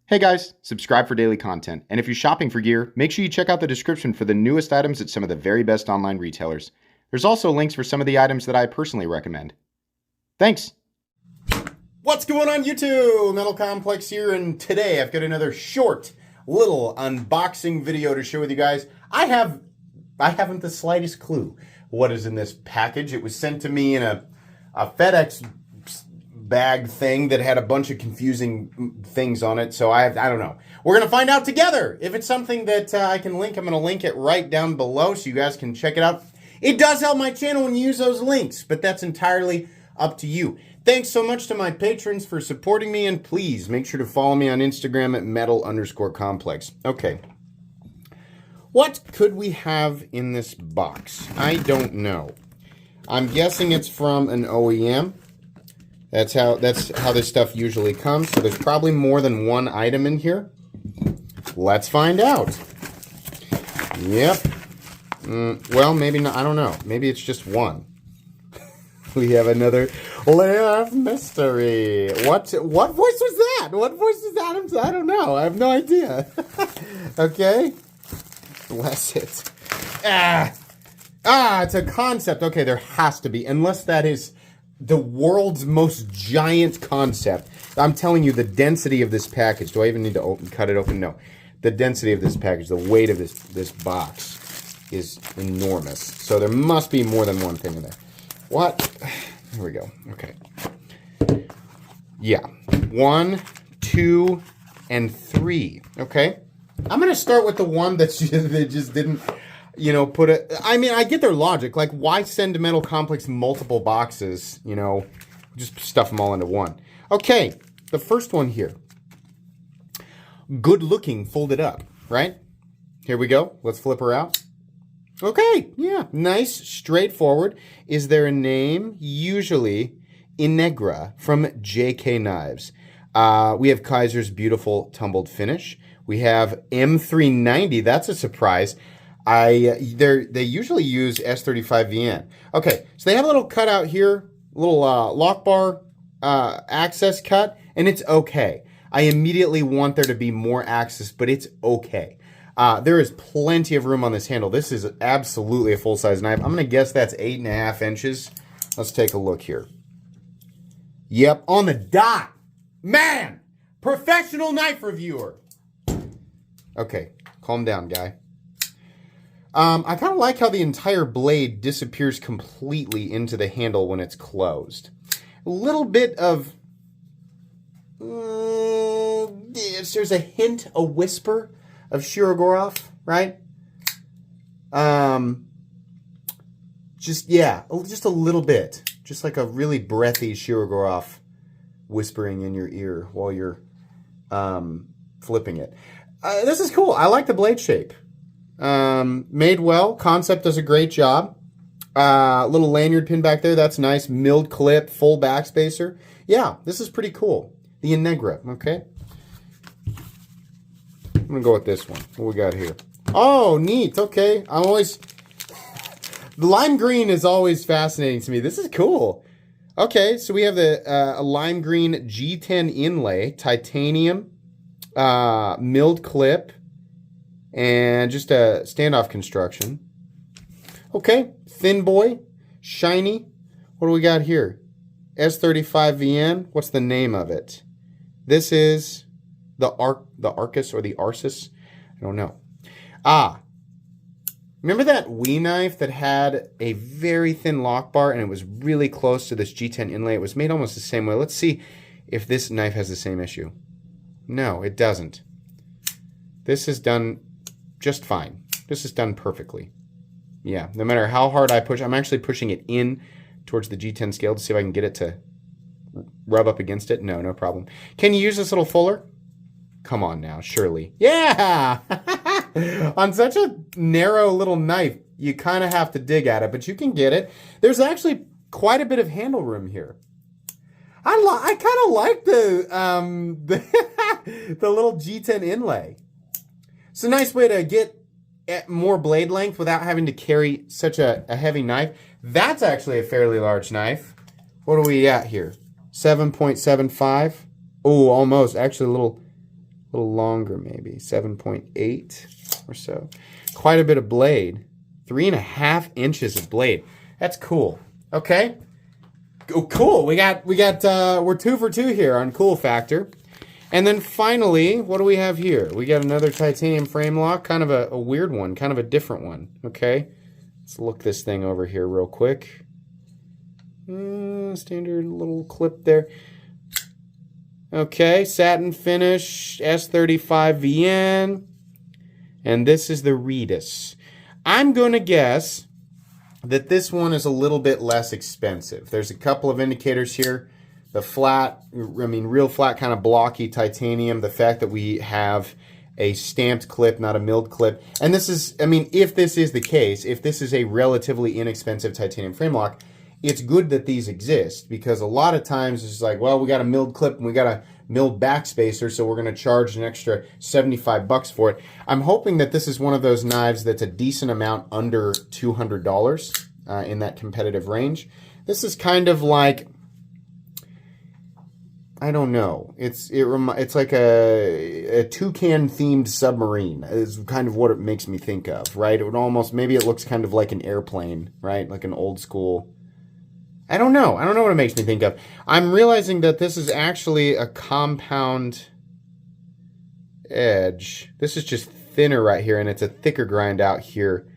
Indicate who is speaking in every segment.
Speaker 1: Hey guys, subscribe for daily content. And if you're shopping for gear, make sure you check out the description for the newest items at some of the very best online retailers. There's also links for some of the items that I personally recommend. Thanks!
Speaker 2: What's going on YouTube? Metal Complex here, and today I've got another short little unboxing video to share with you guys. I haven't the slightest clue what is in this package. It was sent to me in a FedEx bag thing that had a bunch of confusing things on it, so I don't know. We're gonna find out together. If it's something that I can link, I'm gonna link it right down below so you guys can check it out. It does help my channel when you use those links, but that's entirely up to you. Thanks so much to my patrons for supporting me, and please make sure to follow me on Instagram at metal_complex. Okay. What could we have in this box? I don't know. I'm guessing it's from an OEM. That's how this stuff usually comes. So there's probably more than one item in here. Let's find out. Yep. Well, maybe not. I don't know. Maybe it's just one. We have another layer of mystery. What voice was that? What voice is that? I don't know. I have no idea. Okay. Bless it. It's a concept. Okay, there has to be. Unless that is the world's most giant concept. I'm telling you, the density of this package. Do I even need to cut it open? No. The density of this package, the weight of this box is enormous. So there must be more than one thing in there. What? Here we go. Okay. Yeah. 1, 2, and 3. Okay. I'm going to start with the one that just didn't, put it. I mean, I get their logic. Like, why send Metal Complex multiple boxes? Just stuff them all into one. Okay. The first one here. Good looking, folded up, right? Here we go. Let's flip her out. Okay, yeah, nice, straightforward. Is there a name? Usually Inegra from JK Knives. We have Kaiser's beautiful tumbled finish. We have M390. That's a surprise. They usually use S35VN. Okay, so they have a little cutout here, a little lock bar access cut, and it's okay. I immediately want there to be more access, but it's okay. There is plenty of room on this handle. This is absolutely a full-size knife. I'm going to guess that's 8.5 inches. Let's take a look here. Yep, on the dot. Man, professional knife reviewer. Okay, calm down, guy. I kind of like how the entire blade disappears completely into the handle when it's closed. A little bit of... there's a hint, a whisper of Shirogorov, right? Just a little bit. Just like a really breathy Shirogorov whispering in your ear while you're flipping it. This is cool. I like the blade shape. Made well. Kansept does a great job. Little lanyard pin back there. That's nice. Milled clip, full backspacer. Yeah, this is pretty cool. The Inegra, okay? I'm going to go with this one. What we got here? Oh, neat. Okay. The lime green is always fascinating to me. This is cool. Okay, so we have a lime green G10 inlay, titanium, milled clip, and just a standoff construction. Okay, thin boy, shiny. What do we got here? S35VN. What's the name of it? This is the Arcus or the Arcis. I don't know. Remember that Wii knife that had a very thin lock bar and it was really close to this G10 inlay? It was made almost the same way. Let's see if this knife has the same issue. No, it doesn't. This is done just fine. This is done perfectly. Yeah, no matter how hard I push, I'm actually pushing it in towards the G10 scale to see if I can get it to rub up against it. No problem. Can you use this little fuller? Come on now, surely. Yeah! On such a narrow little knife, you kind of have to dig at it, but you can get it. There's actually quite a bit of handle room here. I kind of like the little G10 inlay. It's a nice way to get at more blade length without having to carry such a heavy knife. That's actually a fairly large knife. What are we at here? 7.75. Oh, almost. Actually, a A little longer maybe, 7.8 or so. Quite a bit of blade. 3.5 inches of blade. That's cool. Okay. Oh, cool. We're 2 for 2 here on cool factor. And then finally, what do we have here? We got another titanium frame lock, kind of a weird one, kind of a different one. Okay. Let's look this thing over here real quick. Standard little clip there. Okay, satin finish, S35 VN. And this is the Redis. I'm going to guess that this one is a little bit less expensive. There's a couple of indicators here. The flat, real flat kind of blocky titanium. The fact that we have a stamped clip, not a milled clip. And this is, if this is the case, if this is a relatively inexpensive titanium frame lock, it's good that these exist, because a lot of times it's like, well, we got a milled clip and we got a milled backspacer, so we're going to charge an extra $75 for it. I'm hoping that this is one of those knives that's a decent amount under $200 in that competitive range. This is kind of like, I don't know. It's like a toucan themed submarine is kind of what it makes me think of, right? It would almost, maybe it looks kind of like an airplane, right? Like an old school. I don't know what it makes me think of. I'm realizing that this is actually a compound edge. This is just thinner right here, and it's a thicker grind out here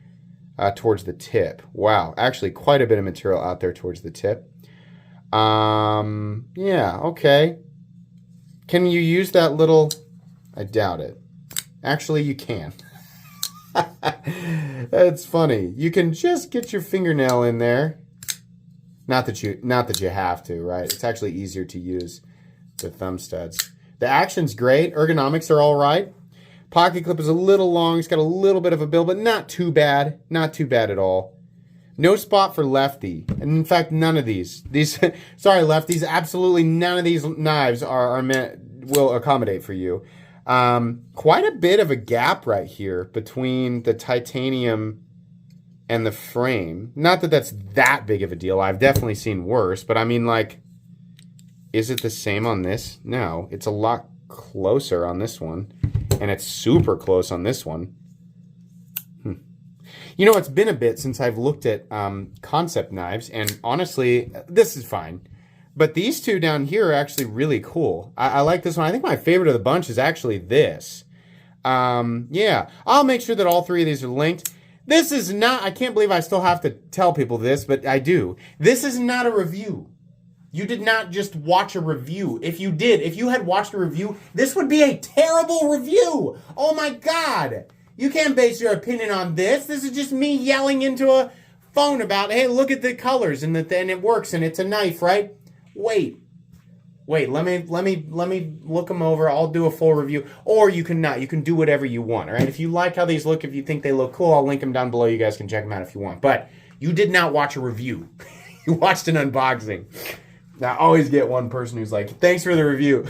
Speaker 2: towards the tip. Wow, actually quite a bit of material out there towards the tip. Yeah, okay. Can you use that little... I doubt it. Actually, you can. That's funny. You can just get your fingernail in there. Not that you have to, right? It's actually easier to use the thumb studs. The action's great. Ergonomics are all right. Pocket clip is a little long. It's got a little bit of a bill, but not too bad. Not too bad at all. No spot for lefty. And in fact, none of these. Sorry, lefties. Absolutely none of these knives will accommodate for you. Quite a bit of a gap right here between the titanium and the frame. Not that that's that big of a deal. I've definitely seen worse, but is it the same on this? No, it's a lot closer on this one, and it's super close on this one. You know, it's been a bit since I've looked at Kansept knives, and honestly, this is fine. But these two down here are actually really cool. I like this one. I think my favorite of the bunch is actually this. Yeah, I'll make sure that all 3 of these are linked. This is not, I can't believe I still have to tell people this, but I do. This is not a review. You did not just watch a review. If you had watched a review, this would be a terrible review. Oh my God. You can't base your opinion on this. This is just me yelling into a phone about, hey, look at the colors and it works and it's a knife, right? Wait, let me look them over. I'll do a full review. Or you can not. You can do whatever you want, all right? If you like how these look, if you think they look cool, I'll link them down below. You guys can check them out if you want. But you did not watch a review. You watched an unboxing. Now, I always get one person who's like, thanks for the review.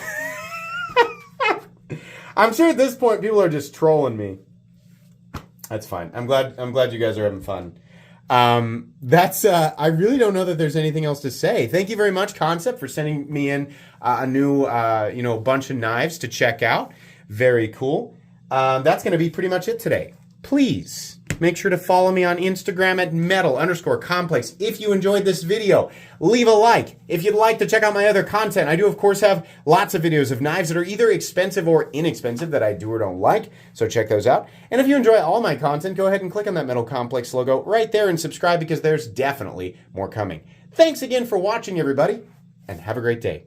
Speaker 2: I'm sure at this point, people are just trolling me. That's fine. I'm glad you guys are having fun. I really don't know that there's anything else to say. Thank you very much, Kansept, for sending me in a new, bunch of knives to check out. Very cool. That's going to be pretty much it today. Please make sure to follow me on Instagram at metal_complex. If you enjoyed this video, leave a like. If you'd like to check out my other content, I do, of course, have lots of videos of knives that are either expensive or inexpensive that I do or don't like, so check those out. And if you enjoy all my content, go ahead and click on that Metal Complex logo right there and subscribe, because there's definitely more coming. Thanks again for watching, everybody, and have a great day.